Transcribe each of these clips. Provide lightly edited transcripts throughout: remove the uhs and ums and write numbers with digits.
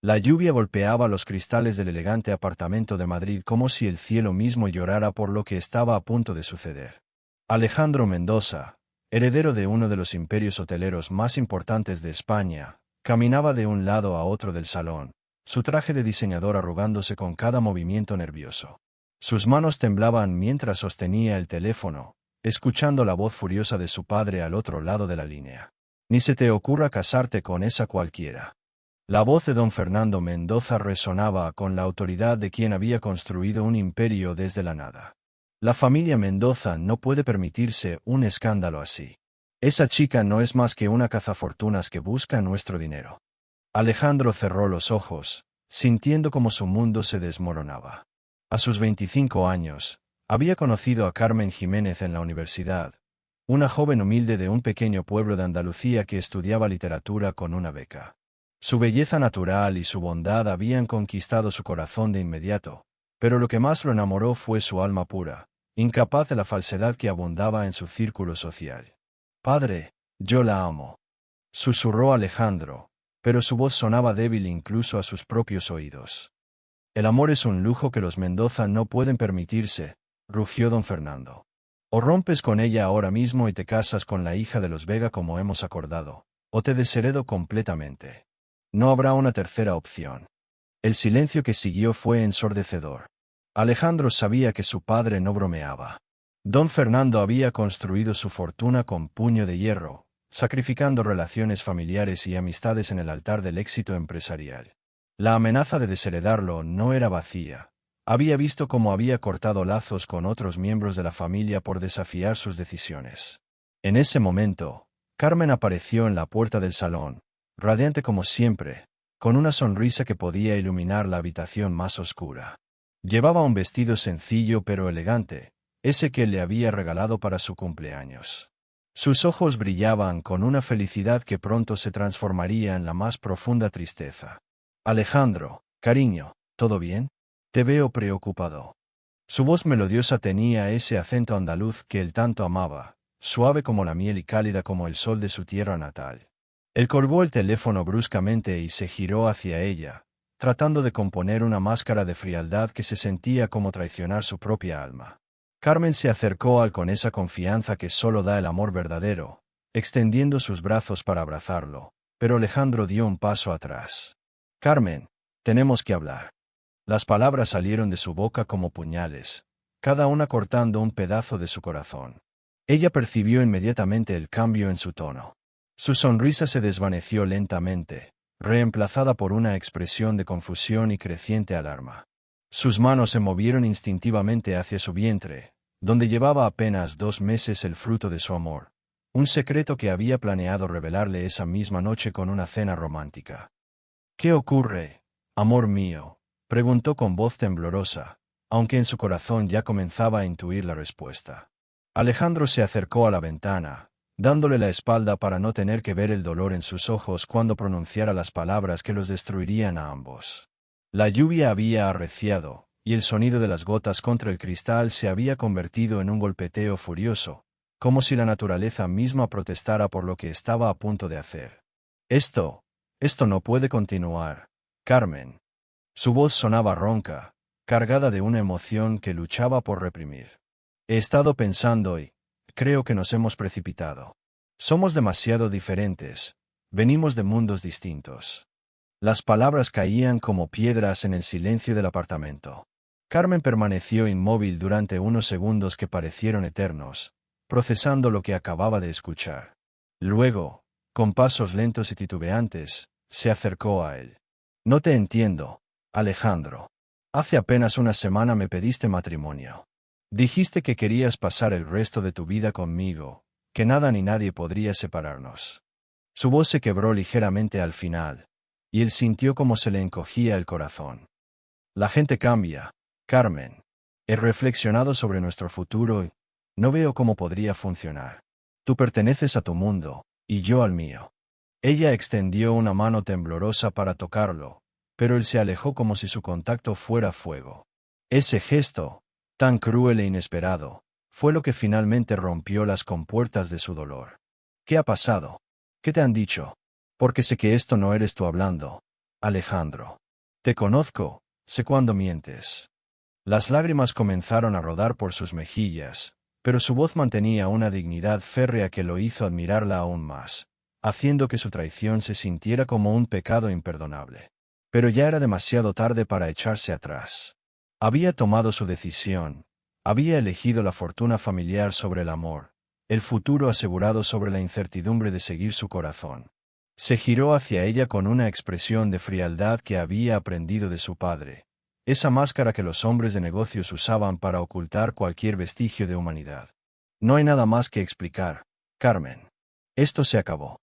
La lluvia golpeaba los cristales del elegante apartamento de Madrid como si el cielo mismo llorara por lo que estaba a punto de suceder. Alejandro Mendoza, heredero de uno de los imperios hoteleros más importantes de España, caminaba de un lado a otro del salón, su traje de diseñador arrugándose con cada movimiento nervioso. Sus manos temblaban mientras sostenía el teléfono, escuchando la voz furiosa de su padre al otro lado de la línea. Ni se te ocurra casarte con esa cualquiera. La voz de don Fernando Mendoza resonaba con la autoridad de quien había construido un imperio desde la nada. La familia Mendoza no puede permitirse un escándalo así. Esa chica no es más que una cazafortunas que busca nuestro dinero. Alejandro cerró los ojos, sintiendo como su mundo se desmoronaba. A sus 25 años, había conocido a Carmen Jiménez en la universidad, una joven humilde de un pequeño pueblo de Andalucía que estudiaba literatura con una beca. Su belleza natural y su bondad habían conquistado su corazón de inmediato, pero lo que más lo enamoró fue su alma pura, incapaz de la falsedad que abundaba en su círculo social. «Padre, yo la amo», susurró Alejandro, pero su voz sonaba débil incluso a sus propios oídos. «El amor es un lujo que los Mendoza no pueden permitirse», rugió don Fernando. «O rompes con ella ahora mismo y te casas con la hija de los Vega como hemos acordado, o te desheredo completamente. No habrá una tercera opción». El silencio que siguió fue ensordecedor. Alejandro sabía que su padre no bromeaba. Don Fernando había construido su fortuna con puño de hierro, sacrificando relaciones familiares y amistades en el altar del éxito empresarial. La amenaza de desheredarlo no era vacía. Había visto cómo había cortado lazos con otros miembros de la familia por desafiar sus decisiones. En ese momento, Carmen apareció en la puerta del salón, radiante como siempre, con una sonrisa que podía iluminar la habitación más oscura. Llevaba un vestido sencillo pero elegante, ese que le había regalado para su cumpleaños. Sus ojos brillaban con una felicidad que pronto se transformaría en la más profunda tristeza. «Alejandro, cariño, ¿todo bien? Te veo preocupado». Su voz melodiosa tenía ese acento andaluz que él tanto amaba, suave como la miel y cálida como el sol de su tierra natal. Él colgó el teléfono bruscamente y se giró hacia ella, tratando de componer una máscara de frialdad que se sentía como traicionar su propia alma. Carmen se acercó a él con esa confianza que solo da el amor verdadero, extendiendo sus brazos para abrazarlo, pero Alejandro dio un paso atrás. «Carmen, tenemos que hablar». Las palabras salieron de su boca como puñales, cada una cortando un pedazo de su corazón. Ella percibió inmediatamente el cambio en su tono. Su sonrisa se desvaneció lentamente, reemplazada por una expresión de confusión y creciente alarma. Sus manos se movieron instintivamente hacia su vientre, donde llevaba apenas 2 meses el fruto de su amor, un secreto que había planeado revelarle esa misma noche con una cena romántica. «¿Qué ocurre, amor mío?», preguntó con voz temblorosa, aunque en su corazón ya comenzaba a intuir la respuesta. Alejandro se acercó a la ventana, dándole la espalda para no tener que ver el dolor en sus ojos cuando pronunciara las palabras que los destruirían a ambos. La lluvia había arreciado, y el sonido de las gotas contra el cristal se había convertido en un golpeteo furioso, como si la naturaleza misma protestara por lo que estaba a punto de hacer. Esto no puede continuar, Carmen». Su voz sonaba ronca, cargada de una emoción que luchaba por reprimir. «He estado pensando y creo que nos hemos precipitado. Somos demasiado diferentes, venimos de mundos distintos». Las palabras caían como piedras en el silencio del apartamento. Carmen permaneció inmóvil durante unos segundos que parecieron eternos, procesando lo que acababa de escuchar. Luego, con pasos lentos y titubeantes, se acercó a él. «No te entiendo, Alejandro. Hace apenas una semana me pediste matrimonio. Dijiste que querías pasar el resto de tu vida conmigo, que nada ni nadie podría separarnos». Su voz se quebró ligeramente al final, y él sintió como se le encogía el corazón. «La gente cambia, Carmen. He reflexionado sobre nuestro futuro y no veo cómo podría funcionar. Tú perteneces a tu mundo, y yo al mío». Ella extendió una mano temblorosa para tocarlo, pero él se alejó como si su contacto fuera fuego. Ese gesto, tan cruel e inesperado, fue lo que finalmente rompió las compuertas de su dolor. «¿Qué ha pasado? ¿Qué te han dicho? Porque sé que esto no eres tú hablando. Alejandro. Te conozco, sé cuándo mientes. Las lágrimas comenzaron a rodar por sus mejillas, pero su voz mantenía una dignidad férrea que lo hizo admirarla aún más, haciendo que su traición se sintiera como un pecado imperdonable. Pero ya era demasiado tarde para echarse atrás. Había tomado su decisión, había elegido la fortuna familiar sobre el amor, el futuro asegurado sobre la incertidumbre de seguir su corazón. Se giró hacia ella con una expresión de frialdad que había aprendido de su padre, esa máscara que los hombres de negocios usaban para ocultar cualquier vestigio de humanidad. No hay nada más que explicar, Carmen. Esto se acabó.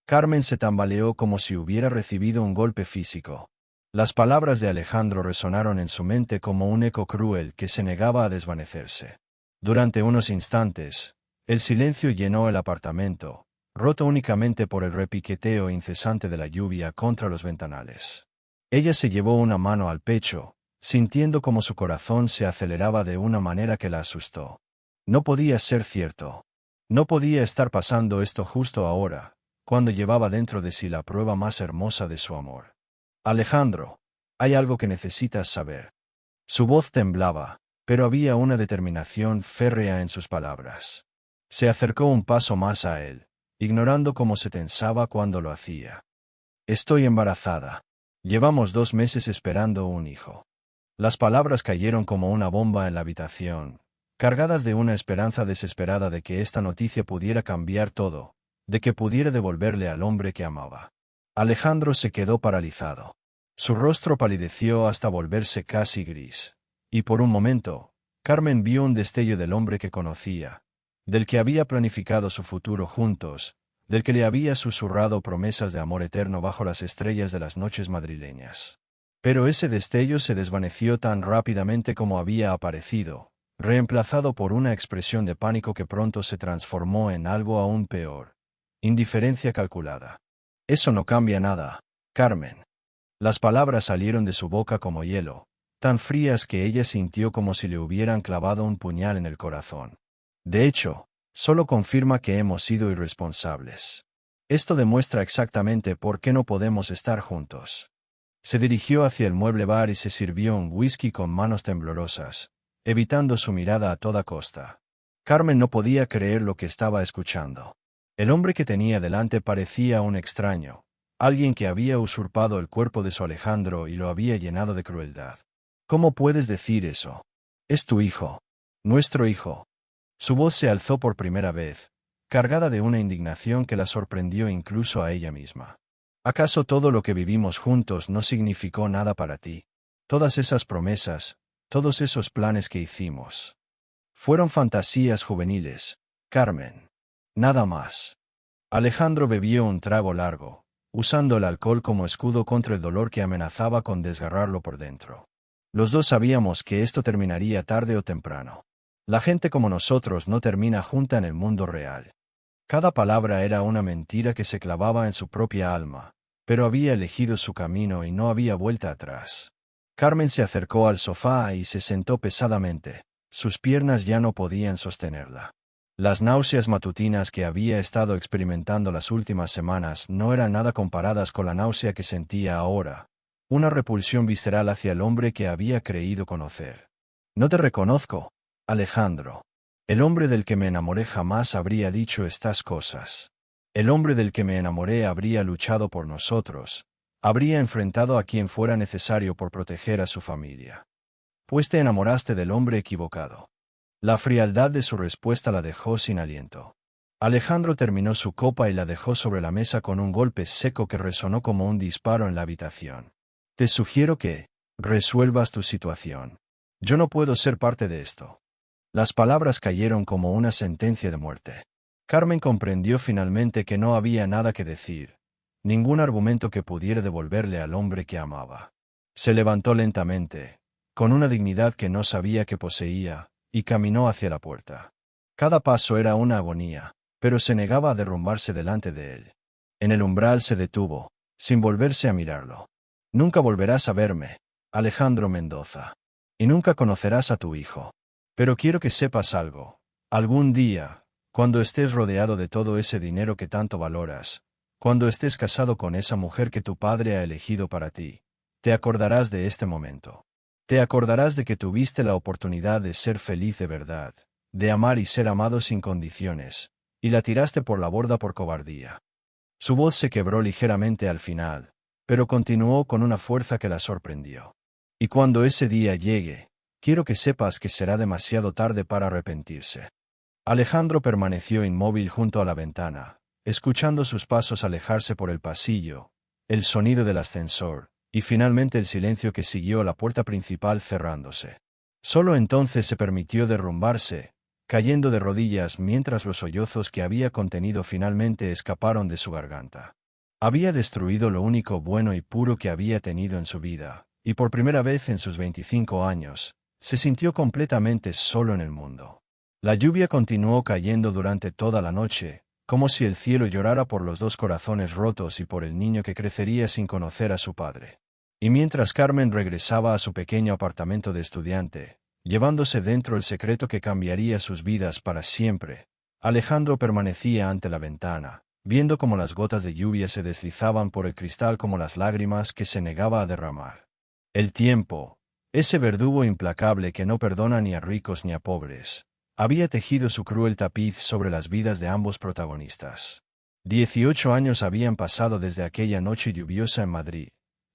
Carmen se tambaleó como si hubiera recibido un golpe físico. Las palabras de Alejandro resonaron en su mente como un eco cruel que se negaba a desvanecerse. Durante unos instantes, el silencio llenó el apartamento, roto únicamente por el repiqueteo incesante de la lluvia contra los ventanales. Ella se llevó una mano al pecho, sintiendo como su corazón se aceleraba de una manera que la asustó. No podía ser cierto. No podía estar pasando esto justo ahora, cuando llevaba dentro de sí la prueba más hermosa de su amor. Alejandro, hay algo que necesitas saber. Su voz temblaba, pero había una determinación férrea en sus palabras. Se acercó un paso más a él, ignorando cómo se tensaba cuando lo hacía. Estoy embarazada. Llevamos 2 meses esperando un hijo. Las palabras cayeron como una bomba en la habitación, cargadas de una esperanza desesperada de que esta noticia pudiera cambiar todo, de que pudiera devolverle al hombre que amaba. Alejandro se quedó paralizado. Su rostro palideció hasta volverse casi gris. Y por un momento, Carmen vio un destello del hombre que conocía, del que había planificado su futuro juntos, del que le había susurrado promesas de amor eterno bajo las estrellas de las noches madrileñas. Pero ese destello se desvaneció tan rápidamente como había aparecido, reemplazado por una expresión de pánico que pronto se transformó en algo aún peor. Indiferencia calculada. Eso no cambia nada, Carmen. Las palabras salieron de su boca como hielo, tan frías que ella sintió como si le hubieran clavado un puñal en el corazón. De hecho, solo confirma que hemos sido irresponsables. Esto demuestra exactamente por qué no podemos estar juntos. Se dirigió hacia el mueble bar y se sirvió un whisky con manos temblorosas, evitando su mirada a toda costa. Carmen no podía creer lo que estaba escuchando. El hombre que tenía delante parecía un extraño, alguien que había usurpado el cuerpo de su Alejandro y lo había llenado de crueldad. ¿Cómo puedes decir eso? Es tu hijo. Nuestro hijo. Su voz se alzó por primera vez, cargada de una indignación que la sorprendió incluso a ella misma. ¿Acaso todo lo que vivimos juntos no significó nada para ti? Todas esas promesas, todos esos planes que hicimos. Fueron fantasías juveniles, Carmen. Nada más. Alejandro bebió un trago largo, usando el alcohol como escudo contra el dolor que amenazaba con desgarrarlo por dentro. Los dos sabíamos que esto terminaría tarde o temprano. La gente como nosotros no termina junta en el mundo real. Cada palabra era una mentira que se clavaba en su propia alma, pero había elegido su camino y no había vuelta atrás. Carmen se acercó al sofá y se sentó pesadamente. Sus piernas ya no podían sostenerla. Las náuseas matutinas que había estado experimentando las últimas semanas no eran nada comparadas con la náusea que sentía ahora, una repulsión visceral hacia el hombre que había creído conocer. No te reconozco, Alejandro. El hombre del que me enamoré jamás habría dicho estas cosas. El hombre del que me enamoré habría luchado por nosotros, habría enfrentado a quien fuera necesario por proteger a su familia. Pues te enamoraste del hombre equivocado. La frialdad de su respuesta la dejó sin aliento. Alejandro terminó su copa y la dejó sobre la mesa con un golpe seco que resonó como un disparo en la habitación. Te sugiero que resuelvas tu situación. Yo no puedo ser parte de esto. Las palabras cayeron como una sentencia de muerte. Carmen comprendió finalmente que no había nada que decir, ningún argumento que pudiera devolverle al hombre que amaba. Se levantó lentamente, con una dignidad que no sabía que poseía, y caminó hacia la puerta. Cada paso era una agonía, pero se negaba a derrumbarse delante de él. En el umbral se detuvo, sin volverse a mirarlo. Nunca volverás a verme, Alejandro Mendoza. Y nunca conocerás a tu hijo. Pero quiero que sepas algo. Algún día, cuando estés rodeado de todo ese dinero que tanto valoras, Cuando estés casado con esa mujer que tu padre ha elegido para ti, te acordarás de este momento. Te acordarás de que tuviste la oportunidad de ser feliz de verdad, de amar y ser amado sin condiciones, y la tiraste por la borda por cobardía. Su voz se quebró ligeramente al final, pero continuó con una fuerza que la sorprendió. Y cuando ese día llegue, quiero que sepas que será demasiado tarde para arrepentirse. Alejandro permaneció inmóvil junto a la ventana, escuchando sus pasos alejarse por el pasillo, el sonido del ascensor, y finalmente el silencio que siguió la puerta principal cerrándose. Solo entonces se permitió derrumbarse, cayendo de rodillas mientras los sollozos que había contenido finalmente escaparon de su garganta. Había destruido lo único bueno y puro que había tenido en su vida, y por primera vez en sus 25 años, se sintió completamente solo en el mundo. La lluvia continuó cayendo durante toda la noche, como si el cielo llorara por los dos corazones rotos y por el niño que crecería sin conocer a su padre. Y mientras Carmen regresaba a su pequeño apartamento de estudiante, llevándose dentro el secreto que cambiaría sus vidas para siempre, Alejandro permanecía ante la ventana, viendo cómo las gotas de lluvia se deslizaban por el cristal como las lágrimas que se negaba a derramar. El tiempo, ese verdugo implacable que no perdona ni a ricos ni a pobres, había tejido su cruel tapiz sobre las vidas de ambos protagonistas. 18 años habían pasado desde aquella noche lluviosa en Madrid.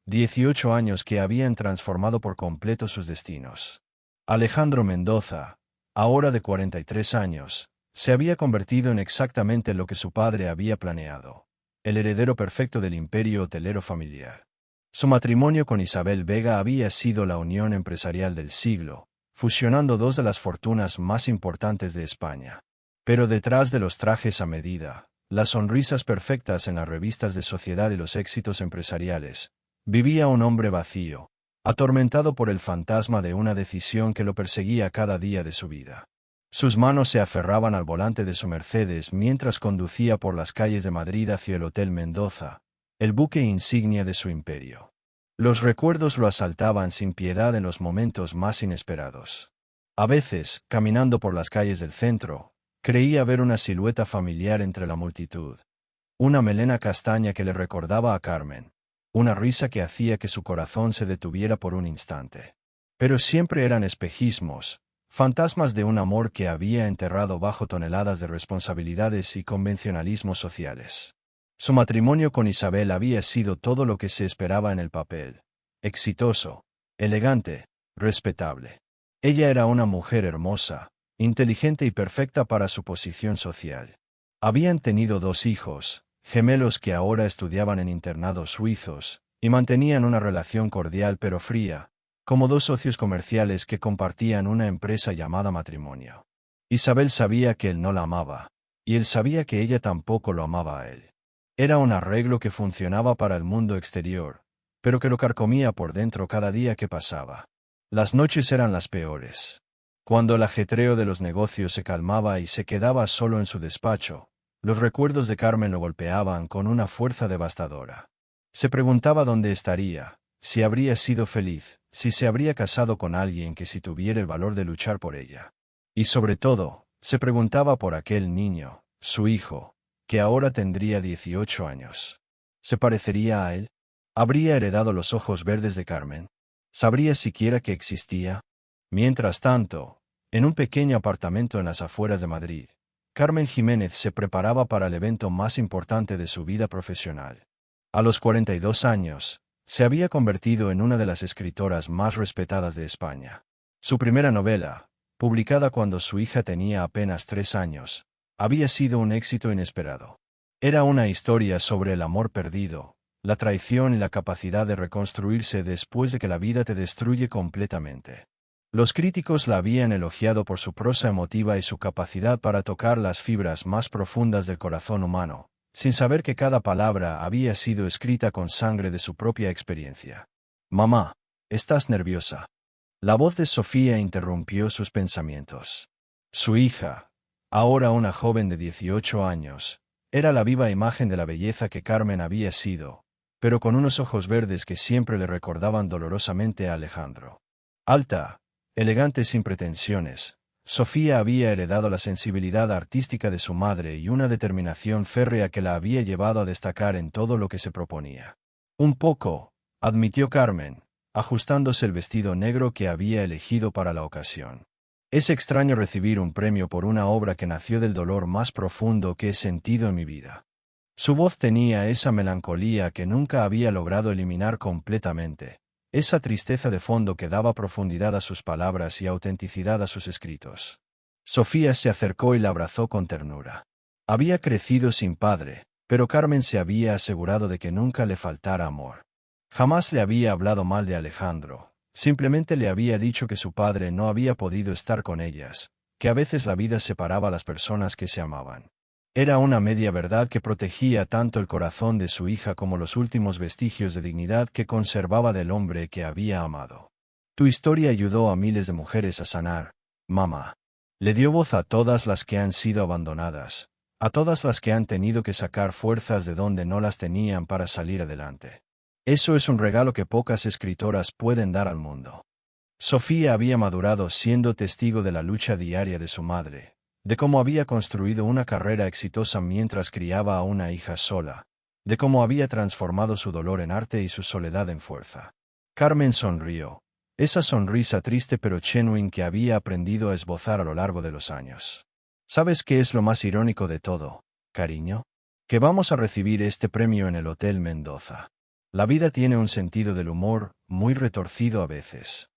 18 años que habían transformado por completo sus destinos. Alejandro Mendoza, ahora de 43 años, se había convertido en exactamente lo que su padre había planeado, el heredero perfecto del imperio hotelero familiar. Su matrimonio con Isabel Vega había sido la unión empresarial del siglo, fusionando dos de las fortunas más importantes de España. Pero detrás de los trajes a medida, las sonrisas perfectas en las revistas de sociedad y los éxitos empresariales, vivía un hombre vacío, atormentado por el fantasma de una decisión que lo perseguía cada día de su vida. Sus manos se aferraban al volante de su Mercedes mientras conducía por las calles de Madrid hacia el Hotel Mendoza, el buque insignia de su imperio. Los recuerdos lo asaltaban sin piedad en los momentos más inesperados. A veces, caminando por las calles del centro, creía ver una silueta familiar entre la multitud. Una melena castaña que le recordaba a Carmen. Una risa que hacía que su corazón se detuviera por un instante. Pero siempre eran espejismos, fantasmas de un amor que había enterrado bajo toneladas de responsabilidades y convencionalismos sociales. Su matrimonio con Isabel había sido todo lo que se esperaba en el papel. Exitoso, elegante, respetable. Ella era una mujer hermosa, inteligente y perfecta para su posición social. Habían tenido 2 hijos, gemelos que ahora estudiaban en internados suizos, y mantenían una relación cordial pero fría, como 2 socios comerciales que compartían una empresa llamada matrimonio. Isabel sabía que él no la amaba, y él sabía que ella tampoco lo amaba a él. Era un arreglo que funcionaba para el mundo exterior, pero que lo carcomía por dentro cada día que pasaba. Las noches eran las peores. Cuando el ajetreo de los negocios se calmaba y se quedaba solo en su despacho, los recuerdos de Carmen lo golpeaban con una fuerza devastadora. Se preguntaba dónde estaría, si habría sido feliz, si se habría casado con alguien que si tuviera el valor de luchar por ella. Y sobre todo, se preguntaba por aquel niño, su hijo, que ahora tendría 18 años. ¿Se parecería a él? ¿Habría heredado los ojos verdes de Carmen? ¿Sabría siquiera que existía? Mientras tanto, en un pequeño apartamento en las afueras de Madrid, Carmen Jiménez se preparaba para el evento más importante de su vida profesional. A los 42 años, se había convertido en una de las escritoras más respetadas de España. Su primera novela, publicada cuando su hija tenía apenas 3 años, había sido un éxito inesperado. Era una historia sobre el amor perdido, la traición y la capacidad de reconstruirse después de que la vida te destruye completamente. Los críticos la habían elogiado por su prosa emotiva y su capacidad para tocar las fibras más profundas del corazón humano, sin saber que cada palabra había sido escrita con sangre de su propia experiencia. «Mamá, ¿estás nerviosa?». La voz de Sofía interrumpió sus pensamientos. Su hija, ahora una joven de 18 años, era la viva imagen de la belleza que Carmen había sido, pero con unos ojos verdes que siempre le recordaban dolorosamente a Alejandro. Alta, elegante sin pretensiones, Sofía había heredado la sensibilidad artística de su madre y una determinación férrea que la había llevado a destacar en todo lo que se proponía. Un poco, admitió Carmen, ajustándose el vestido negro que había elegido para la ocasión. Es extraño recibir un premio por una obra que nació del dolor más profundo que he sentido en mi vida. Su voz tenía esa melancolía que nunca había logrado eliminar completamente, esa tristeza de fondo que daba profundidad a sus palabras y autenticidad a sus escritos. Sofía se acercó y la abrazó con ternura. Había crecido sin padre, pero Carmen se había asegurado de que nunca le faltara amor. Jamás le había hablado mal de Alejandro, simplemente le había dicho que su padre no había podido estar con ellas, que a veces la vida separaba a las personas que se amaban. Era una media verdad que protegía tanto el corazón de su hija como los últimos vestigios de dignidad que conservaba del hombre que había amado. Tu historia ayudó a miles de mujeres a sanar, mamá. Le dio voz a todas las que han sido abandonadas, a todas las que han tenido que sacar fuerzas de donde no las tenían para salir adelante. Eso es un regalo que pocas escritoras pueden dar al mundo. Sofía había madurado siendo testigo de la lucha diaria de su madre, de cómo había construido una carrera exitosa mientras criaba a una hija sola, de cómo había transformado su dolor en arte y su soledad en fuerza. Carmen sonrió, esa sonrisa triste pero genuine que había aprendido a esbozar a lo largo de los años. ¿Sabes qué es lo más irónico de todo, cariño? Que vamos a recibir este premio en el Hotel Mendoza. La vida tiene un sentido del humor muy retorcido a veces.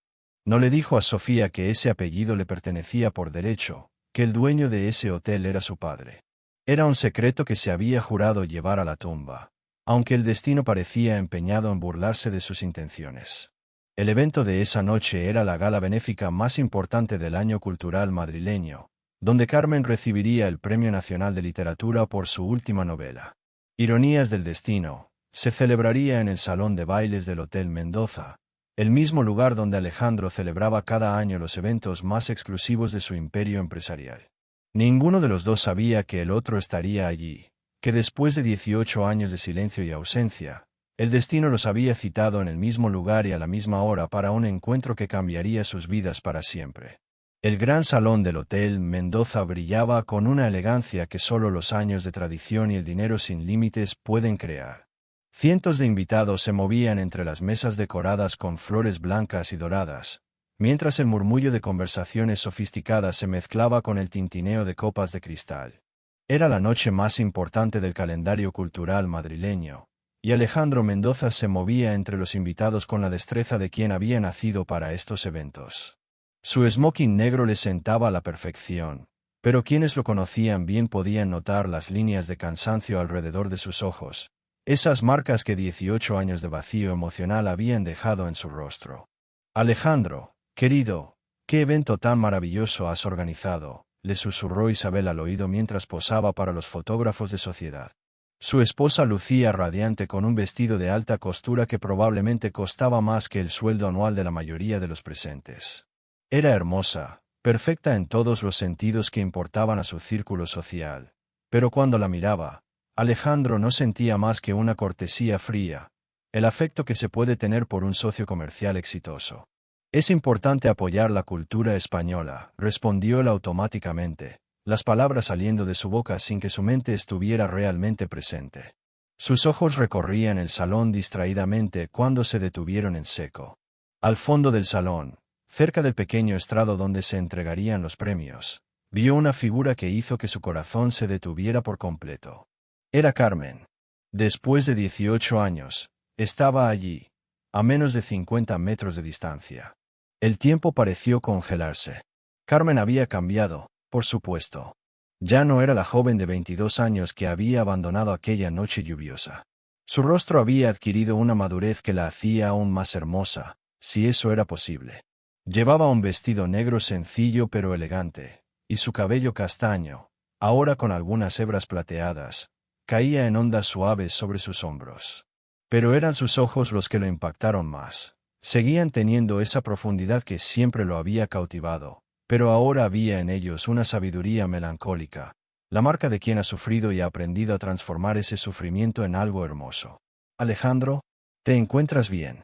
No le dijo a Sofía que ese apellido le pertenecía por derecho, que el dueño de ese hotel era su padre. Era un secreto que se había jurado llevar a la tumba, aunque el destino parecía empeñado en burlarse de sus intenciones. El evento de esa noche era la gala benéfica más importante del año cultural madrileño, donde Carmen recibiría el Premio Nacional de Literatura por su última novela. Ironías del destino, se celebraría en el Salón de Bailes del Hotel Mendoza, el mismo lugar donde Alejandro celebraba cada año los eventos más exclusivos de su imperio empresarial. Ninguno de los dos sabía que el otro estaría allí, que después de 18 años de silencio y ausencia, el destino los había citado en el mismo lugar y a la misma hora para un encuentro que cambiaría sus vidas para siempre. El gran salón del Hotel Mendoza brillaba con una elegancia que solo los años de tradición y el dinero sin límites pueden crear. Cientos de invitados se movían entre las mesas decoradas con flores blancas y doradas, mientras el murmullo de conversaciones sofisticadas se mezclaba con el tintineo de copas de cristal. Era la noche más importante del calendario cultural madrileño, y Alejandro Mendoza se movía entre los invitados con la destreza de quien había nacido para estos eventos. Su smoking negro le sentaba a la perfección, pero quienes lo conocían bien podían notar las líneas de cansancio alrededor de sus ojos, esas marcas que 18 años de vacío emocional habían dejado en su rostro. Alejandro, querido, ¿qué evento tan maravilloso has organizado?, le susurró Isabel al oído mientras posaba para los fotógrafos de sociedad. Su esposa lucía radiante con un vestido de alta costura que probablemente costaba más que el sueldo anual de la mayoría de los presentes. Era hermosa, perfecta en todos los sentidos que importaban a su círculo social, pero cuando la miraba, Alejandro no sentía más que una cortesía fría, el afecto que se puede tener por un socio comercial exitoso. Es importante apoyar la cultura española, respondió él automáticamente, las palabras saliendo de su boca sin que su mente estuviera realmente presente. Sus ojos recorrían el salón distraídamente cuando se detuvieron en seco. Al fondo del salón, cerca del pequeño estrado donde se entregarían los premios, vio una figura que hizo que su corazón se detuviera por completo. Era Carmen. Después de 18 años, estaba allí, a menos de 50 metros de distancia. El tiempo pareció congelarse. Carmen había cambiado, por supuesto. Ya no era la joven de 22 años que había abandonado aquella noche lluviosa. Su rostro había adquirido una madurez que la hacía aún más hermosa, si eso era posible. Llevaba un vestido negro sencillo pero elegante, y su cabello castaño, ahora con algunas hebras plateadas, caía en ondas suaves sobre sus hombros. Pero eran sus ojos los que lo impactaron más. Seguían teniendo esa profundidad que siempre lo había cautivado, pero ahora había en ellos una sabiduría melancólica, la marca de quien ha sufrido y ha aprendido a transformar ese sufrimiento en algo hermoso. Alejandro, ¿te encuentras bien?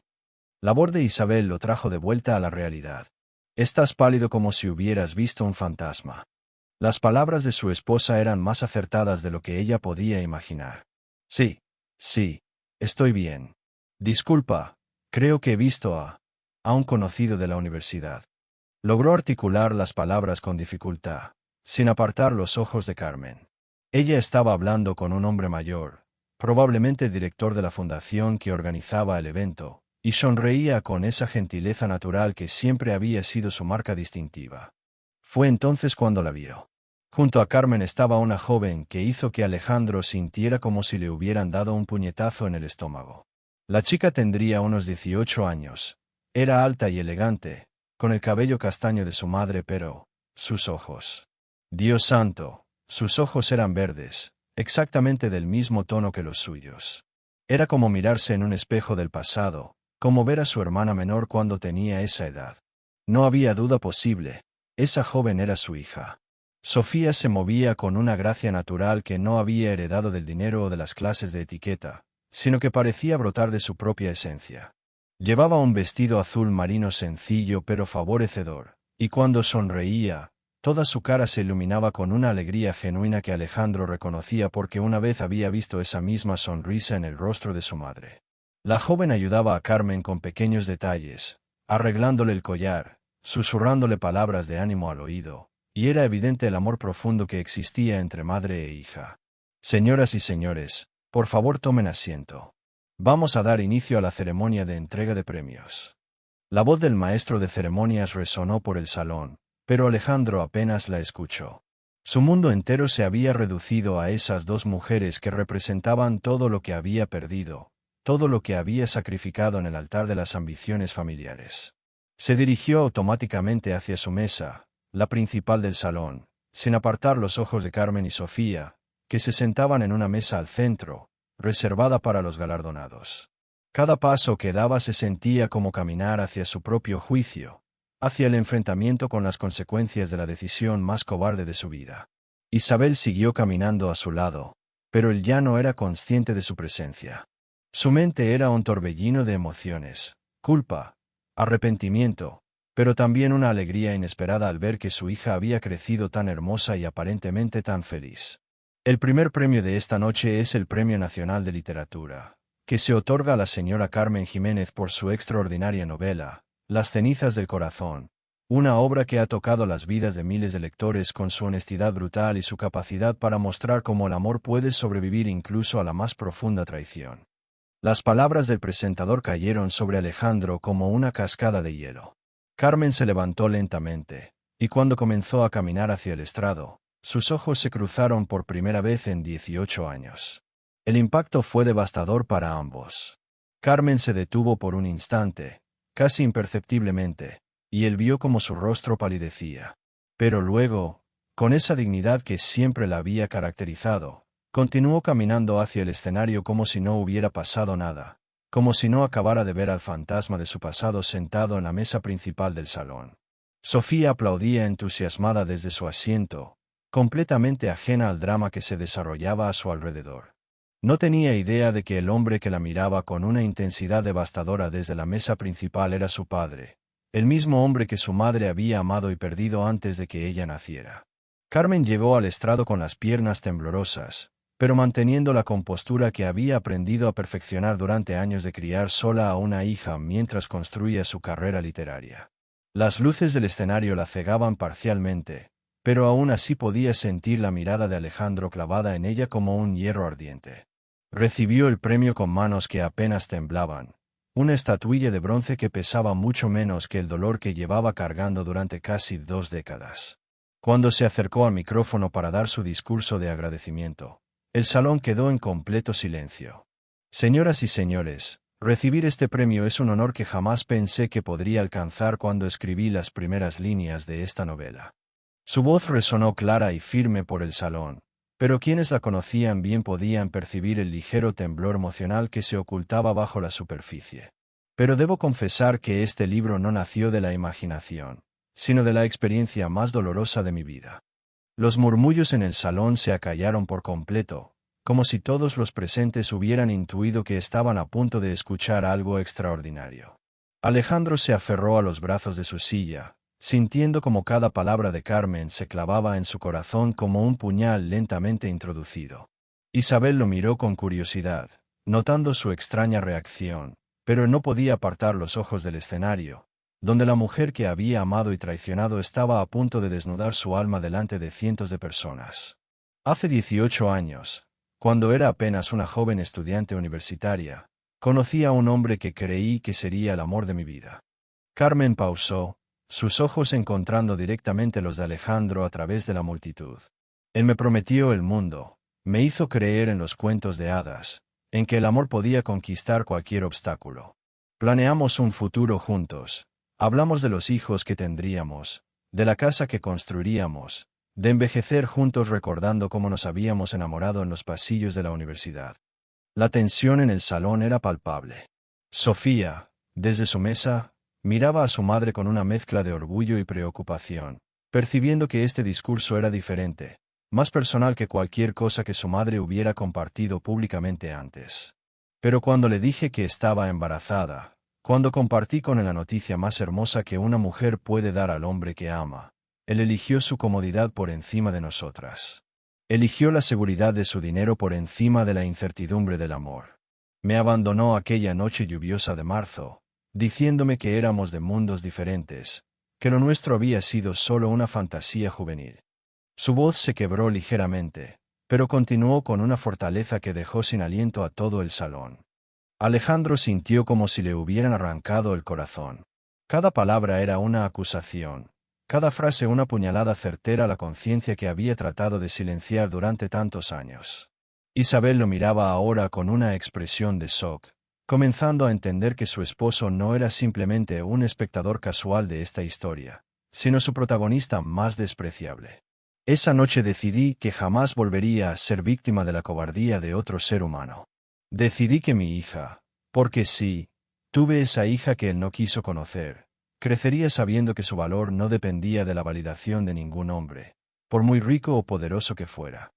La voz de Isabel lo trajo de vuelta a la realidad. Estás pálido como si hubieras visto un fantasma. Las palabras de su esposa eran más acertadas de lo que ella podía imaginar. Sí, estoy bien. Disculpa, creo que he visto a un conocido de la universidad. Logró articular las palabras con dificultad, sin apartar los ojos de Carmen. Ella estaba hablando con un hombre mayor, probablemente director de la fundación que organizaba el evento, y sonreía con esa gentileza natural que siempre había sido su marca distintiva. Fue entonces cuando la vio. Junto a Carmen estaba una joven que hizo que Alejandro sintiera como si le hubieran dado un puñetazo en el estómago. La chica tendría unos 18 años. Era alta y elegante, con el cabello castaño de su madre, pero sus ojos. Dios santo, sus ojos eran verdes, exactamente del mismo tono que los suyos. Era como mirarse en un espejo del pasado, como ver a su hermana menor cuando tenía esa edad. No había duda posible, esa joven era su hija. Sofía se movía con una gracia natural que no había heredado del dinero o de las clases de etiqueta, sino que parecía brotar de su propia esencia. Llevaba un vestido azul marino sencillo pero favorecedor, y cuando sonreía, toda su cara se iluminaba con una alegría genuina que Alejandro reconocía porque una vez había visto esa misma sonrisa en el rostro de su madre. La joven ayudaba a Carmen con pequeños detalles, arreglándole el collar, susurrándole palabras de ánimo al oído, y era evidente el amor profundo que existía entre madre e hija. Señoras y señores, por favor tomen asiento. Vamos a dar inicio a la ceremonia de entrega de premios. La voz del maestro de ceremonias resonó por el salón, pero Alejandro apenas la escuchó. Su mundo entero se había reducido a esas dos mujeres que representaban todo lo que había perdido, todo lo que había sacrificado en el altar de las ambiciones familiares. Se dirigió automáticamente hacia su mesa, la principal del salón, sin apartar los ojos de Carmen y Sofía, que se sentaban en una mesa al centro, reservada para los galardonados. Cada paso que daba se sentía como caminar hacia su propio juicio, hacia el enfrentamiento con las consecuencias de la decisión más cobarde de su vida. Isabel siguió caminando a su lado, pero él ya no era consciente de su presencia. Su mente era un torbellino de emociones, culpa, arrepentimiento, pero también una alegría inesperada al ver que su hija había crecido tan hermosa y aparentemente tan feliz. El primer premio de esta noche es el Premio Nacional de Literatura, que se otorga a la señora Carmen Jiménez por su extraordinaria novela, Las cenizas del corazón, una obra que ha tocado las vidas de miles de lectores con su honestidad brutal y su capacidad para mostrar cómo el amor puede sobrevivir incluso a la más profunda traición. Las palabras del presentador cayeron sobre Alejandro como una cascada de hielo. Carmen se levantó lentamente, y cuando comenzó a caminar hacia el estrado, sus ojos se cruzaron por primera vez en 18 años. El impacto fue devastador para ambos. Carmen se detuvo por un instante, casi imperceptiblemente, y él vio cómo su rostro palidecía. Pero luego, con esa dignidad que siempre la había caracterizado, continuó caminando hacia el escenario como si no hubiera pasado nada, como si no acabara de ver al fantasma de su pasado sentado en la mesa principal del salón. Sofía aplaudía entusiasmada desde su asiento, completamente ajena al drama que se desarrollaba a su alrededor. No tenía idea de que el hombre que la miraba con una intensidad devastadora desde la mesa principal era su padre, el mismo hombre que su madre había amado y perdido antes de que ella naciera. Carmen llegó al estrado con las piernas temblorosas, pero manteniendo la compostura que había aprendido a perfeccionar durante años de criar sola a una hija mientras construía su carrera literaria. Las luces del escenario la cegaban parcialmente, pero aún así podía sentir la mirada de Alejandro clavada en ella como un hierro ardiente. Recibió el premio con manos que apenas temblaban, una estatuilla de bronce que pesaba mucho menos que el dolor que llevaba cargando durante casi 2 décadas. Cuando se acercó al micrófono para dar su discurso de agradecimiento, el salón quedó en completo silencio. Señoras y señores, recibir este premio es un honor que jamás pensé que podría alcanzar cuando escribí las primeras líneas de esta novela. Su voz resonó clara y firme por el salón, pero quienes la conocían bien podían percibir el ligero temblor emocional que se ocultaba bajo la superficie. Pero debo confesar que este libro no nació de la imaginación, sino de la experiencia más dolorosa de mi vida. Los murmullos en el salón se acallaron por completo, como si todos los presentes hubieran intuido que estaban a punto de escuchar algo extraordinario. Alejandro se aferró a los brazos de su silla, sintiendo como cada palabra de Carmen se clavaba en su corazón como un puñal lentamente introducido. Isabel lo miró con curiosidad, notando su extraña reacción, pero no podía apartar los ojos del escenario, donde la mujer que había amado y traicionado estaba a punto de desnudar su alma delante de cientos de personas. Hace 18 años, cuando era apenas una joven estudiante universitaria, conocí a un hombre que creí que sería el amor de mi vida. Carmen pausó, sus ojos encontrando directamente los de Alejandro a través de la multitud. Él me prometió el mundo, me hizo creer en los cuentos de hadas, en que el amor podía conquistar cualquier obstáculo. Planeamos un futuro juntos, hablamos de los hijos que tendríamos, de la casa que construiríamos, de envejecer juntos recordando cómo nos habíamos enamorado en los pasillos de la universidad. La tensión en el salón era palpable. Sofía, desde su mesa, miraba a su madre con una mezcla de orgullo y preocupación, percibiendo que este discurso era diferente, más personal que cualquier cosa que su madre hubiera compartido públicamente antes. Pero cuando le dije que estaba embarazada, cuando compartí con él la noticia más hermosa que una mujer puede dar al hombre que ama, él eligió su comodidad por encima de nosotras. Eligió la seguridad de su dinero por encima de la incertidumbre del amor. Me abandonó aquella noche lluviosa de marzo, diciéndome que éramos de mundos diferentes, que lo nuestro había sido solo una fantasía juvenil. Su voz se quebró ligeramente, pero continuó con una fortaleza que dejó sin aliento a todo el salón. Alejandro sintió como si le hubieran arrancado el corazón. Cada palabra era una acusación, cada frase una puñalada certera a la conciencia que había tratado de silenciar durante tantos años. Isabel lo miraba ahora con una expresión de shock, comenzando a entender que su esposo no era simplemente un espectador casual de esta historia, sino su protagonista más despreciable. Esa noche decidí que jamás volvería a ser víctima de la cobardía de otro ser humano. Decidí que mi hija, porque sí, tuve esa hija que él no quiso conocer, crecería sabiendo que su valor no dependía de la validación de ningún hombre, por muy rico o poderoso que fuera.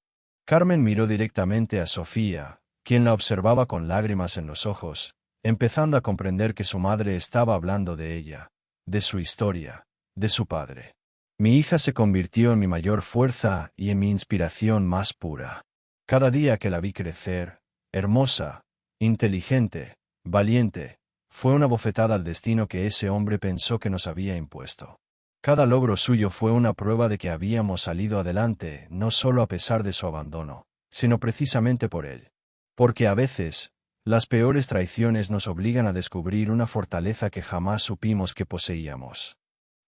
Carmen miró directamente a Sofía, quien la observaba con lágrimas en los ojos, empezando a comprender que su madre estaba hablando de ella, de su historia, de su padre. Mi hija se convirtió en mi mayor fuerza y en mi inspiración más pura. Cada día que la vi crecer, hermosa, inteligente, valiente, fue una bofetada al destino que ese hombre pensó que nos había impuesto. Cada logro suyo fue una prueba de que habíamos salido adelante, no solo a pesar de su abandono, sino precisamente por él. Porque a veces, las peores traiciones nos obligan a descubrir una fortaleza que jamás supimos que poseíamos.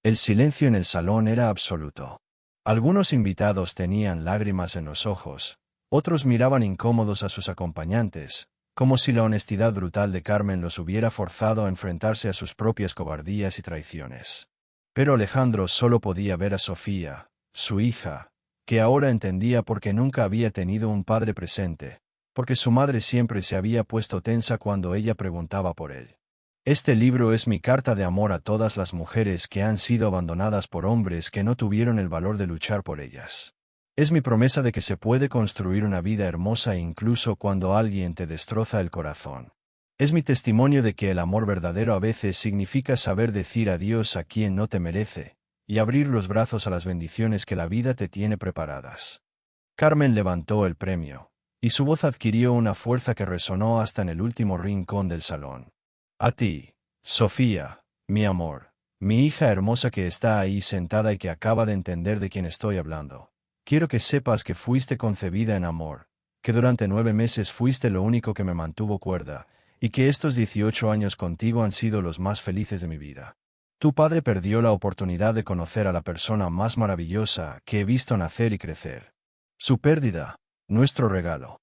El silencio en el salón era absoluto. Algunos invitados tenían lágrimas en los ojos, otros miraban incómodos a sus acompañantes, como si la honestidad brutal de Carmen los hubiera forzado a enfrentarse a sus propias cobardías y traiciones. Pero Alejandro solo podía ver a Sofía, su hija, que ahora entendía por qué nunca había tenido un padre presente, porque su madre siempre se había puesto tensa cuando ella preguntaba por él. Este libro es mi carta de amor a todas las mujeres que han sido abandonadas por hombres que no tuvieron el valor de luchar por ellas. Es mi promesa de que se puede construir una vida hermosa incluso cuando alguien te destroza el corazón. Es mi testimonio de que el amor verdadero a veces significa saber decir adiós a quien no te merece, y abrir los brazos a las bendiciones que la vida te tiene preparadas. Carmen levantó el premio, y su voz adquirió una fuerza que resonó hasta en el último rincón del salón. A ti, Sofía, mi amor, mi hija hermosa que está ahí sentada y que acaba de entender de quién estoy hablando. Quiero que sepas que fuiste concebida en amor, que durante 9 meses fuiste lo único que me mantuvo cuerda, y que estos 18 años contigo han sido los más felices de mi vida. Tu padre perdió la oportunidad de conocer a la persona más maravillosa que he visto nacer y crecer. Su pérdida, nuestro regalo.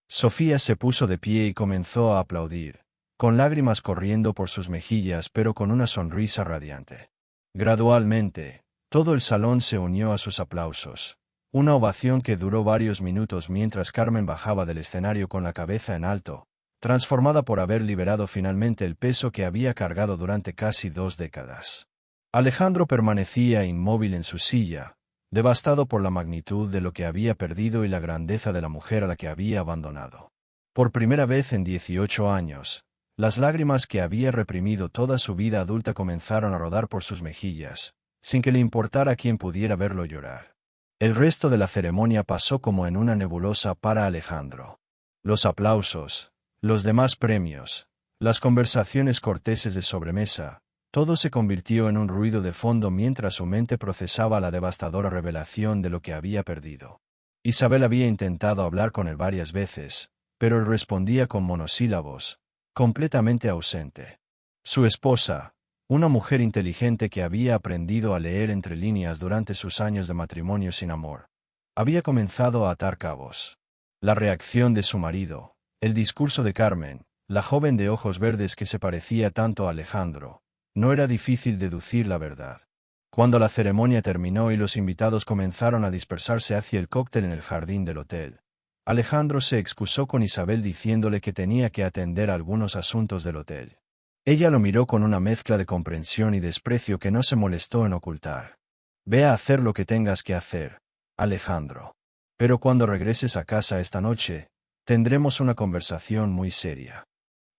Sofía se puso de pie y comenzó a aplaudir, con lágrimas corriendo por sus mejillas pero con una sonrisa radiante. Gradualmente, todo el salón se unió a sus aplausos. Una ovación que duró varios minutos mientras Carmen bajaba del escenario con la cabeza en alto, transformada por haber liberado finalmente el peso que había cargado durante casi 2 décadas. Alejandro permanecía inmóvil en su silla, devastado por la magnitud de lo que había perdido y la grandeza de la mujer a la que había abandonado. Por primera vez en 18 años, las lágrimas que había reprimido toda su vida adulta comenzaron a rodar por sus mejillas, sin que le importara quién pudiera verlo llorar. El resto de la ceremonia pasó como en una nebulosa para Alejandro. Los aplausos, los demás premios, las conversaciones corteses de sobremesa, todo se convirtió en un ruido de fondo mientras su mente procesaba la devastadora revelación de lo que había perdido. Isabel había intentado hablar con él varias veces, pero él respondía con monosílabos, completamente ausente. Su esposa, una mujer inteligente que había aprendido a leer entre líneas durante sus años de matrimonio sin amor, había comenzado a atar cabos. La reacción de su marido, el discurso de Carmen, la joven de ojos verdes que se parecía tanto a Alejandro, no era difícil deducir la verdad. Cuando la ceremonia terminó y los invitados comenzaron a dispersarse hacia el cóctel en el jardín del hotel, Alejandro se excusó con Isabel diciéndole que tenía que atender algunos asuntos del hotel. Ella lo miró con una mezcla de comprensión y desprecio que no se molestó en ocultar. Ve a hacer lo que tengas que hacer, Alejandro. Pero cuando regreses a casa esta noche, tendremos una conversación muy seria.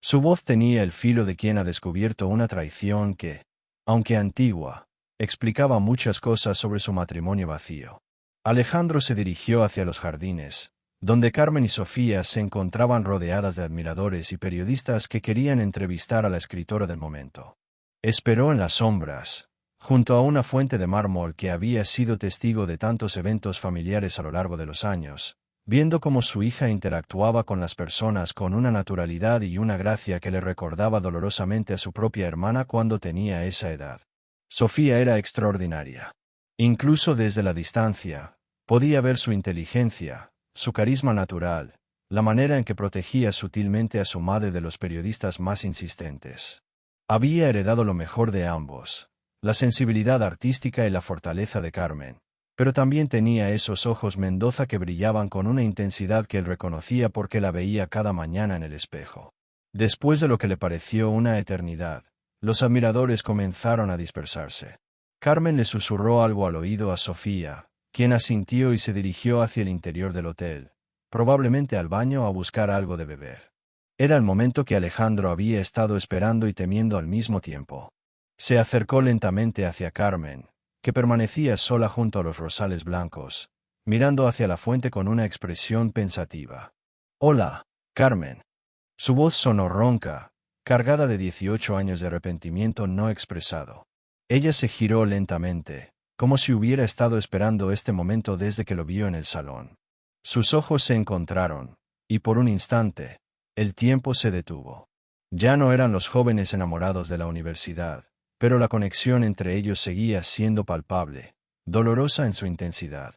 Su voz tenía el filo de quien ha descubierto una traición que, aunque antigua, explicaba muchas cosas sobre su matrimonio vacío. Alejandro se dirigió hacia los jardines, donde Carmen y Sofía se encontraban rodeadas de admiradores y periodistas que querían entrevistar a la escritora del momento. Esperó en las sombras, junto a una fuente de mármol que había sido testigo de tantos eventos familiares a lo largo de los años, viendo cómo su hija interactuaba con las personas con una naturalidad y una gracia que le recordaba dolorosamente a su propia hermana cuando tenía esa edad. Sofía era extraordinaria. Incluso desde la distancia, podía ver su inteligencia, su carisma natural, la manera en que protegía sutilmente a su madre de los periodistas más insistentes. Había heredado lo mejor de ambos, la sensibilidad artística y la fortaleza de Carmen, pero también tenía esos ojos Mendoza que brillaban con una intensidad que él reconocía porque la veía cada mañana en el espejo. Después de lo que le pareció una eternidad, los admiradores comenzaron a dispersarse. Carmen le susurró algo al oído a Sofía, quien asintió y se dirigió hacia el interior del hotel, probablemente al baño a buscar algo de beber. Era el momento que Alejandro había estado esperando y temiendo al mismo tiempo. Se acercó lentamente hacia Carmen, que permanecía sola junto a los rosales blancos, mirando hacia la fuente con una expresión pensativa. «Hola, Carmen». Su voz sonó ronca, cargada de 18 años de arrepentimiento no expresado. Ella se giró lentamente, como si hubiera estado esperando este momento desde que lo vio en el salón. Sus ojos se encontraron, y por un instante, el tiempo se detuvo. Ya no eran los jóvenes enamorados de la universidad, pero la conexión entre ellos seguía siendo palpable, dolorosa en su intensidad.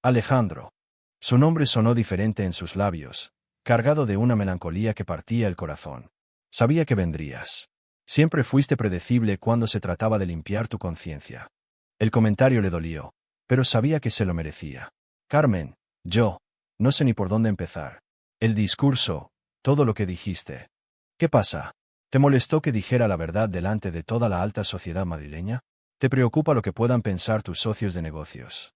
Alejandro. Su nombre sonó diferente en sus labios, cargado de una melancolía que partía el corazón. Sabía que vendrías. Siempre fuiste predecible cuando se trataba de limpiar tu conciencia. El comentario le dolió, pero sabía que se lo merecía. Carmen, no sé ni por dónde empezar. El discurso, todo lo que dijiste. ¿Qué pasa? ¿Te molestó que dijera la verdad delante de toda la alta sociedad madrileña? ¿Te preocupa lo que puedan pensar tus socios de negocios?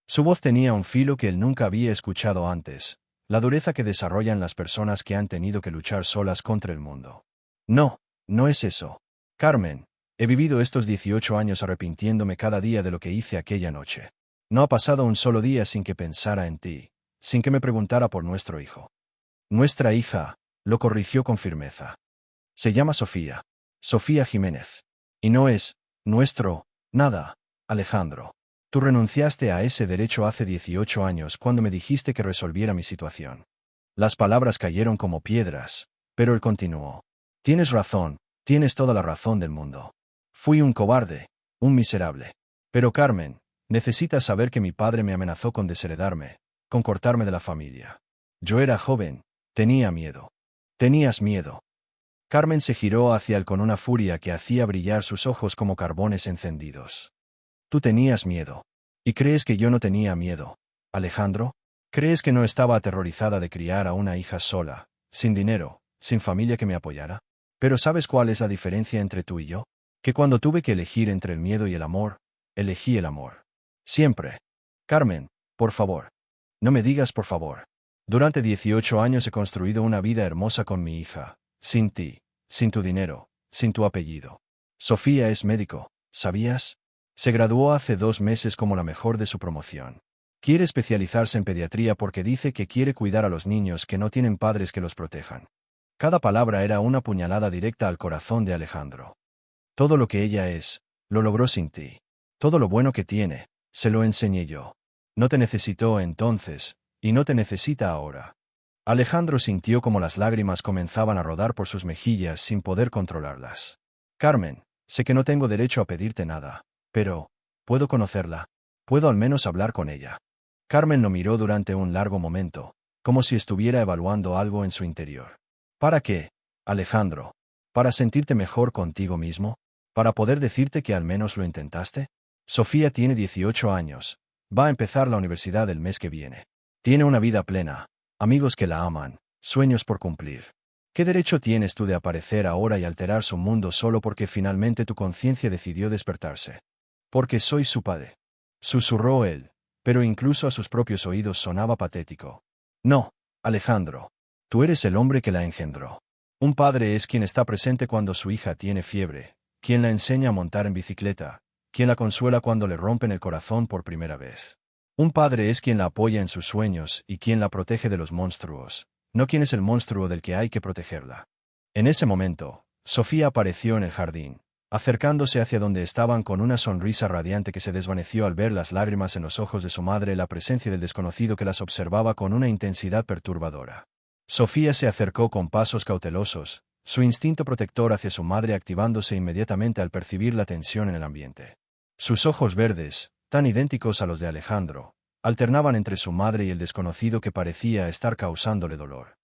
Su voz tenía un filo que él nunca había escuchado antes, la dureza que desarrollan las personas que han tenido que luchar solas contra el mundo. No es eso. Carmen, he vivido estos 18 años arrepintiéndome cada día de lo que hice aquella noche. No ha pasado un solo día sin que pensara en ti, sin que me preguntara por nuestro hijo. Nuestra hija, lo corrigió con firmeza. Se llama Sofía. Sofía Jiménez. Y no es, nada, Alejandro. Tú renunciaste a ese derecho hace 18 años cuando me dijiste que resolviera mi situación. Las palabras cayeron como piedras, pero él continuó. Tienes razón, tienes toda la razón del mundo. Fui un cobarde, un miserable. Pero Carmen, necesitas saber que mi padre me amenazó con desheredarme, con cortarme de la familia. Yo era joven, tenía miedo. Tenías miedo. Carmen se giró hacia él con una furia que hacía brillar sus ojos como carbones encendidos. Tú tenías miedo. ¿Y crees que yo no tenía miedo, Alejandro? ¿Crees que no estaba aterrorizada de criar a una hija sola, sin dinero, sin familia que me apoyara? Pero ¿sabes cuál es la diferencia entre tú y yo? Que cuando tuve que elegir entre el miedo y el amor, elegí el amor. Siempre. Carmen, por favor. No me digas por favor. Durante 18 años he construido una vida hermosa con mi hija, sin ti, sin tu dinero, sin tu apellido. Sofía es médico, ¿sabías? Se graduó hace 2 meses como la mejor de su promoción. Quiere especializarse en pediatría porque dice que quiere cuidar a los niños que no tienen padres que los protejan. Cada palabra era una puñalada directa al corazón de Alejandro. Todo lo que ella es, lo logró sin ti. Todo lo bueno que tiene, se lo enseñé yo. No te necesitó entonces, y no te necesita ahora. Alejandro sintió como las lágrimas comenzaban a rodar por sus mejillas sin poder controlarlas. Carmen, sé que no tengo derecho a pedirte nada, pero, ¿puedo conocerla? ¿Puedo al menos hablar con ella? Carmen lo miró durante un largo momento, como si estuviera evaluando algo en su interior. ¿Para qué, Alejandro? ¿Para sentirte mejor contigo mismo? ¿Para poder decirte que al menos lo intentaste? Sofía tiene 18 años. Va a empezar la universidad el mes que viene. Tiene una vida plena, amigos que la aman, sueños por cumplir. ¿Qué derecho tienes tú de aparecer ahora y alterar su mundo solo porque finalmente tu conciencia decidió despertarse? Porque soy su padre. Susurró él, pero incluso a sus propios oídos sonaba patético. No, Alejandro. Tú eres el hombre que la engendró. Un padre es quien está presente cuando su hija tiene fiebre, quien la enseña a montar en bicicleta, quien la consuela cuando le rompen el corazón por primera vez. Un padre es quien la apoya en sus sueños y quien la protege de los monstruos, no quien es el monstruo del que hay que protegerla. En ese momento, Sofía apareció en el jardín, acercándose hacia donde estaban con una sonrisa radiante que se desvaneció al ver las lágrimas en los ojos de su madre y la presencia del desconocido que las observaba con una intensidad perturbadora. Sofía se acercó con pasos cautelosos, su instinto protector hacia su madre activándose inmediatamente al percibir la tensión en el ambiente. Sus ojos verdes, tan idénticos a los de Alejandro, alternaban entre su madre y el desconocido que parecía estar causándole dolor.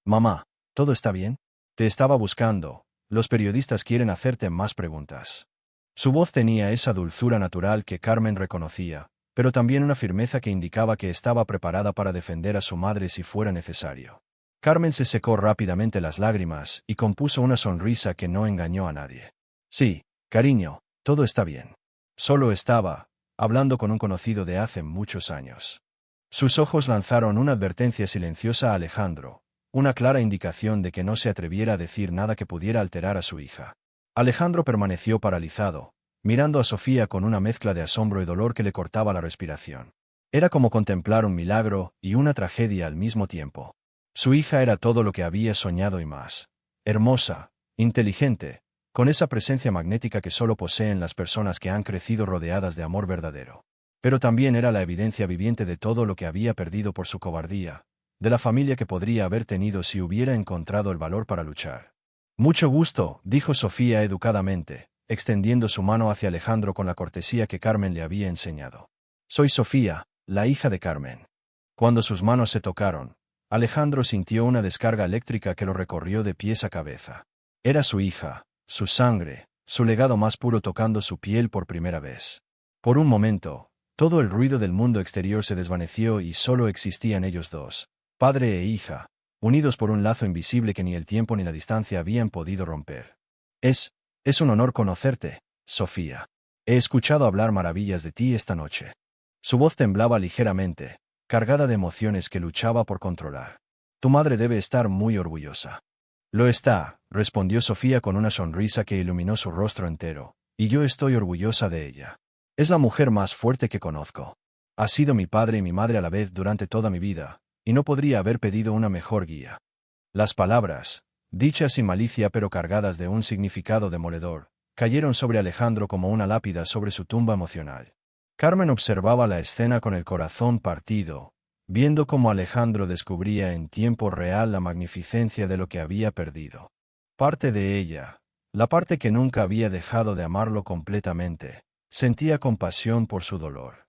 Mamá, ¿todo está bien? Te estaba buscando, los periodistas quieren hacerte más preguntas. Su voz tenía esa dulzura natural que Carmen reconocía, pero también una firmeza que indicaba que estaba preparada para defender a su madre si fuera necesario. Carmen se secó rápidamente las lágrimas y compuso una sonrisa que no engañó a nadie. Sí, cariño, todo está bien. Solo estaba hablando con un conocido de hace muchos años. Sus ojos lanzaron una advertencia silenciosa a Alejandro, una clara indicación de que no se atreviera a decir nada que pudiera alterar a su hija. Alejandro permaneció paralizado, mirando a Sofía con una mezcla de asombro y dolor que le cortaba la respiración. Era como contemplar un milagro y una tragedia al mismo tiempo. Su hija era todo lo que había soñado y más. Hermosa, inteligente, con esa presencia magnética que solo poseen las personas que han crecido rodeadas de amor verdadero. Pero también era la evidencia viviente de todo lo que había perdido por su cobardía, de la familia que podría haber tenido si hubiera encontrado el valor para luchar. Mucho gusto, dijo Sofía educadamente, extendiendo su mano hacia Alejandro con la cortesía que Carmen le había enseñado. Soy Sofía, la hija de Carmen. Cuando sus manos se tocaron, Alejandro sintió una descarga eléctrica que lo recorrió de pies a cabeza. Era su hija, su sangre, su legado más puro tocando su piel por primera vez. Por un momento, todo el ruido del mundo exterior se desvaneció y solo existían ellos dos, padre e hija, unidos por un lazo invisible que ni el tiempo ni la distancia habían podido romper. Es un honor conocerte, Sofía. He escuchado hablar maravillas de ti esta noche. Su voz temblaba ligeramente, cargada de emociones que luchaba por controlar. Tu madre debe estar muy orgullosa. Lo está, respondió Sofía con una sonrisa que iluminó su rostro entero, y yo estoy orgullosa de ella. Es la mujer más fuerte que conozco. Ha sido mi padre y mi madre a la vez durante toda mi vida, y no podría haber pedido una mejor guía. Las palabras, dichas sin malicia pero cargadas de un significado demoledor, cayeron sobre Alejandro como una lápida sobre su tumba emocional. Carmen observaba la escena con el corazón partido, viendo cómo Alejandro descubría en tiempo real la magnificencia de lo que había perdido. Parte de ella, la parte que nunca había dejado de amarlo completamente, sentía compasión por su dolor.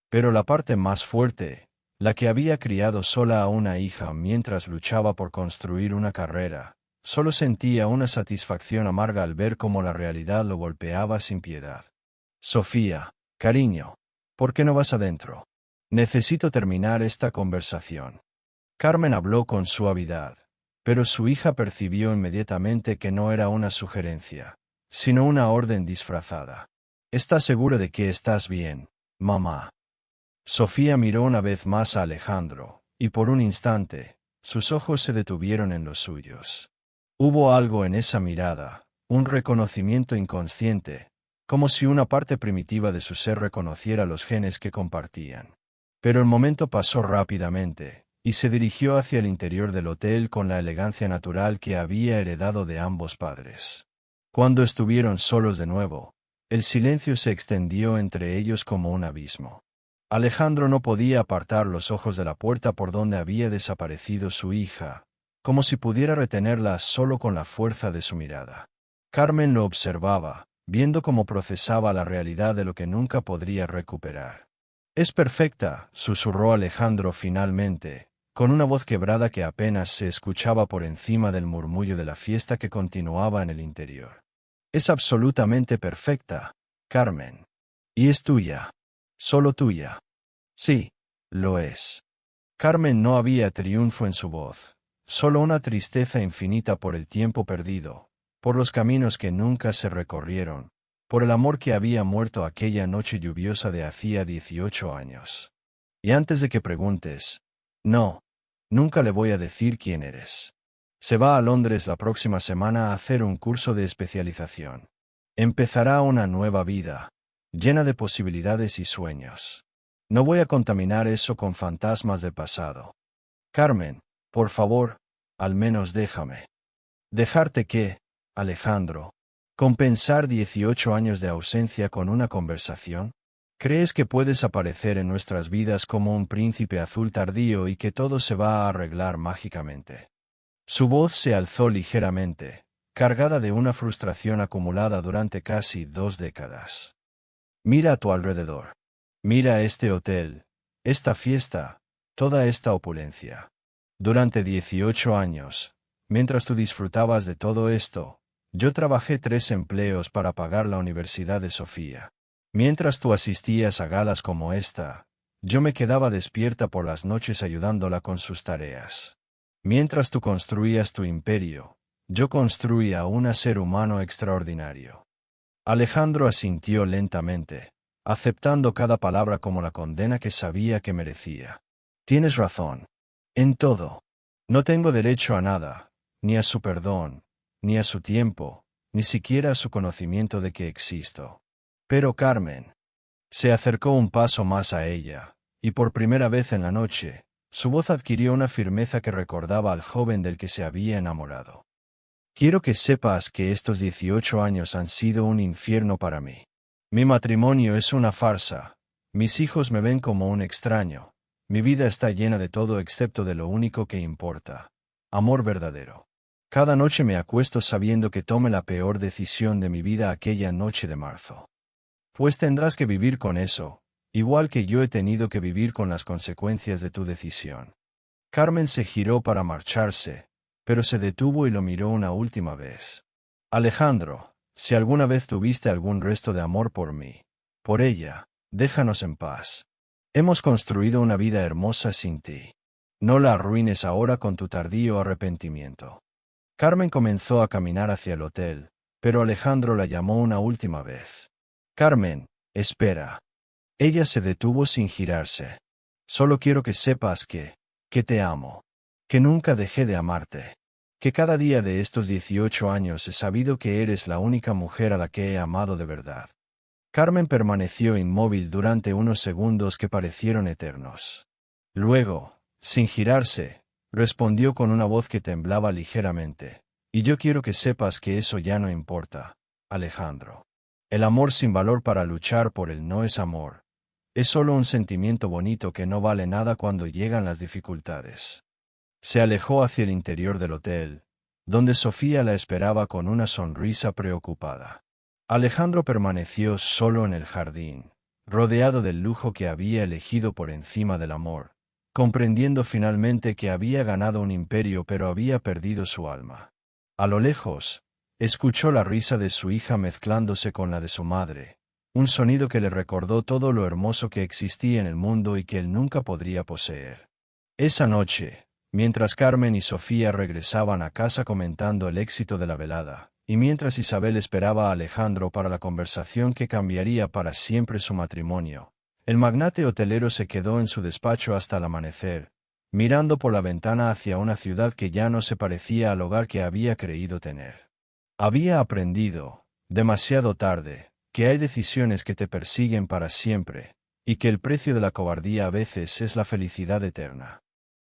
Pero la parte más fuerte, la que había criado sola a una hija mientras luchaba por construir una carrera, solo sentía una satisfacción amarga al ver cómo la realidad lo golpeaba sin piedad. Sofía, cariño, ¿por qué no vas adentro? Necesito terminar esta conversación. Carmen habló con suavidad, pero su hija percibió inmediatamente que no era una sugerencia, sino una orden disfrazada. ¿Estás seguro de que estás bien, mamá? Sofía miró una vez más a Alejandro, y por un instante, sus ojos se detuvieron en los suyos. Hubo algo en esa mirada, un reconocimiento inconsciente, como si una parte primitiva de su ser reconociera los genes que compartían. Pero el momento pasó rápidamente, y se dirigió hacia el interior del hotel con la elegancia natural que había heredado de ambos padres. Cuando estuvieron solos de nuevo, el silencio se extendió entre ellos como un abismo. Alejandro no podía apartar los ojos de la puerta por donde había desaparecido su hija, como si pudiera retenerla solo con la fuerza de su mirada. Carmen lo observaba, viendo cómo procesaba la realidad de lo que nunca podría recuperar. «Es perfecta», susurró Alejandro finalmente, con una voz quebrada que apenas se escuchaba por encima del murmullo de la fiesta que continuaba en el interior. «Es absolutamente perfecta, Carmen. Y es tuya. Solo tuya». «Sí, lo es». Carmen no había triunfo en su voz, solo una tristeza infinita por el tiempo perdido, por los caminos que nunca se recorrieron, por el amor que había muerto aquella noche lluviosa de hacía 18 años. «Y antes de que preguntes, no, nunca le voy a decir quién eres. Se va a Londres la próxima semana a hacer un curso de especialización. Empezará una nueva vida, llena de posibilidades y sueños. No voy a contaminar eso con fantasmas del pasado. Carmen, por favor, al menos déjame». «¿Dejarte qué, Alejandro? ¿Compensar 18 años de ausencia con una conversación? ¿Crees que puedes aparecer en nuestras vidas como un príncipe azul tardío y que todo se va a arreglar mágicamente?» Su voz se alzó ligeramente, cargada de una frustración acumulada durante casi 2 décadas. «Mira a tu alrededor. Mira este hotel, esta fiesta, toda esta opulencia. Durante 18 años, mientras tú disfrutabas de todo esto, yo trabajé 3 empleos para pagar la Universidad de Sofía. Mientras tú asistías a galas como esta, yo me quedaba despierta por las noches ayudándola con sus tareas. Mientras tú construías tu imperio, yo construía un ser humano extraordinario». Alejandro asintió lentamente, aceptando cada palabra como la condena que sabía que merecía. «Tienes razón. En todo. No tengo derecho a nada, ni a su perdón, ni a su tiempo, ni siquiera a su conocimiento de que existo. Pero Carmen». Se acercó un paso más a ella, y por primera vez en la noche, su voz adquirió una firmeza que recordaba al joven del que se había enamorado. «Quiero que sepas que estos 18 años han sido un infierno para mí. Mi matrimonio es una farsa, mis hijos me ven como un extraño, mi vida está llena de todo excepto de lo único que importa: amor verdadero. Cada noche me acuesto sabiendo que tomé la peor decisión de mi vida aquella noche de marzo. Pues tendrás que vivir con eso, igual que yo he tenido que vivir con las consecuencias de tu decisión». Carmen se giró para marcharse, pero se detuvo y lo miró una última vez. «Alejandro, si alguna vez tuviste algún resto de amor por mí, por ella, déjanos en paz. Hemos construido una vida hermosa sin ti. No la arruines ahora con tu tardío arrepentimiento». Carmen comenzó a caminar hacia el hotel, pero Alejandro la llamó una última vez. «Carmen, espera». Ella se detuvo sin girarse. «Solo quiero que sepas que te amo. Que nunca dejé de amarte. Que cada día de estos 18 años he sabido que eres la única mujer a la que he amado de verdad». Carmen permaneció inmóvil durante unos segundos que parecieron eternos. Luego, sin girarse, respondió con una voz que temblaba ligeramente: «Y yo quiero que sepas que eso ya no importa, Alejandro. El amor sin valor para luchar por él no es amor. Es solo un sentimiento bonito que no vale nada cuando llegan las dificultades». Se alejó hacia el interior del hotel, donde Sofía la esperaba con una sonrisa preocupada. Alejandro permaneció solo en el jardín, rodeado del lujo que había elegido por encima del amor, comprendiendo finalmente que había ganado un imperio pero había perdido su alma. A lo lejos, escuchó la risa de su hija mezclándose con la de su madre, un sonido que le recordó todo lo hermoso que existía en el mundo y que él nunca podría poseer. Esa noche, mientras Carmen y Sofía regresaban a casa comentando el éxito de la velada, y mientras Isabel esperaba a Alejandro para la conversación que cambiaría para siempre su matrimonio, el magnate hotelero se quedó en su despacho hasta el amanecer, mirando por la ventana hacia una ciudad que ya no se parecía al hogar que había creído tener. Había aprendido, demasiado tarde, que hay decisiones que te persiguen para siempre, y que el precio de la cobardía a veces es la felicidad eterna.